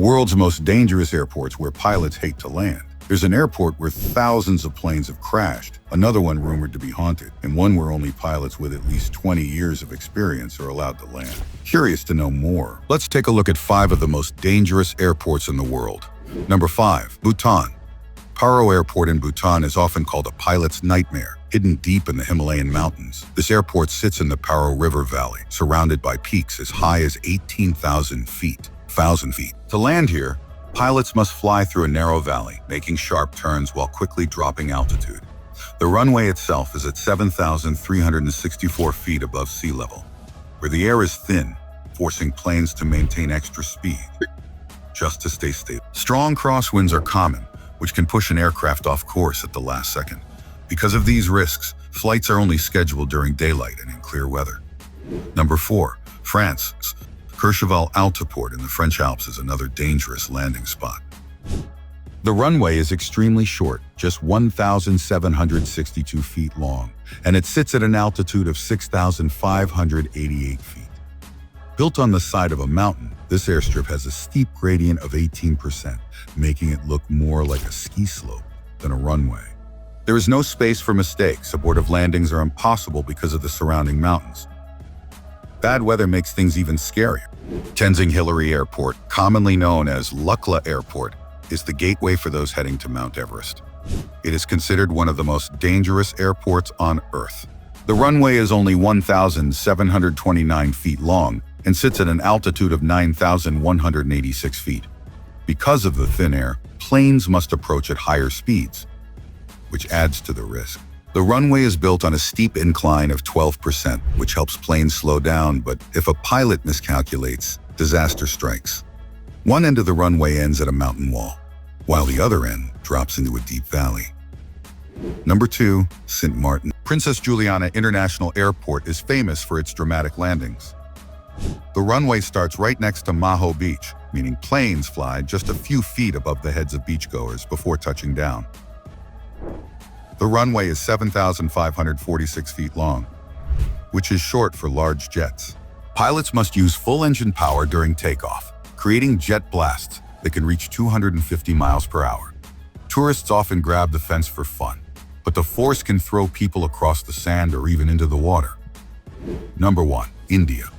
world's most dangerous airports where pilots hate to land. There's an airport where thousands of planes have crashed, another one rumored to be haunted, and one where only pilots with at least 20 years of experience are allowed to land. Curious to know more? Let's take a look at 5 of the most dangerous airports in the world. Number 5. Bhutan. Paro Airport in Bhutan is often called a pilot's nightmare. Hidden deep in the Himalayan mountains, this airport sits in the Paro River Valley, surrounded by peaks as high as 18,000 feet. To land here, pilots must fly through a narrow valley, making sharp turns while quickly dropping altitude. The runway itself is at 7,364 feet above sea level, where the air is thin, forcing planes to maintain extra speed just to stay stable. Strong crosswinds are common, which can push an aircraft off course at the last second. Because of these risks, flights are only scheduled during daylight and in clear weather. Number 4. France. Courchevel Altiport in the French Alps is another dangerous landing spot. The runway is extremely short, just 1,762 feet long, and it sits at an altitude of 6,588 feet. Built on the side of a mountain, this airstrip has a steep gradient of 18%, making it look more like a ski slope than a runway. There is no space for mistakes. Abortive landings are impossible because of the surrounding mountains. Bad weather makes things even scarier. Tenzing Hillary Airport, commonly known as Lukla Airport, is the gateway for those heading to Mount Everest. It is considered one of the most dangerous airports on Earth. The runway is only 1,729 feet long and sits at an altitude of 9,186 feet. Because of the thin air, planes must approach at higher speeds, which adds to the risk. The runway is built on a steep incline of 12%, which helps planes slow down, but if a pilot miscalculates, disaster strikes. One end of the runway ends at a mountain wall, while the other end drops into a deep valley. Number 2. Sint Maarten. Princess Juliana International Airport is famous for its dramatic landings. The runway starts right next to Maho Beach, meaning planes fly just a few feet above the heads of beachgoers before touching down. The runway is 7,546 feet long, which is short for large jets. Pilots must use full engine power during takeoff, creating jet blasts that can reach 250 miles per hour. Tourists often grab the fence for fun, but the force can throw people across the sand or even into the water. Number 1. India.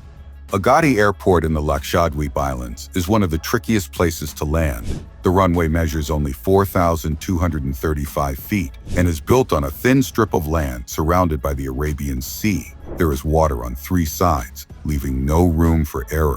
Agatti Airport in the Lakshadweep Islands is one of the trickiest places to land. The runway measures only 4,235 feet and is built on a thin strip of land surrounded by the Arabian Sea. There is water on 3 sides, leaving no room for error.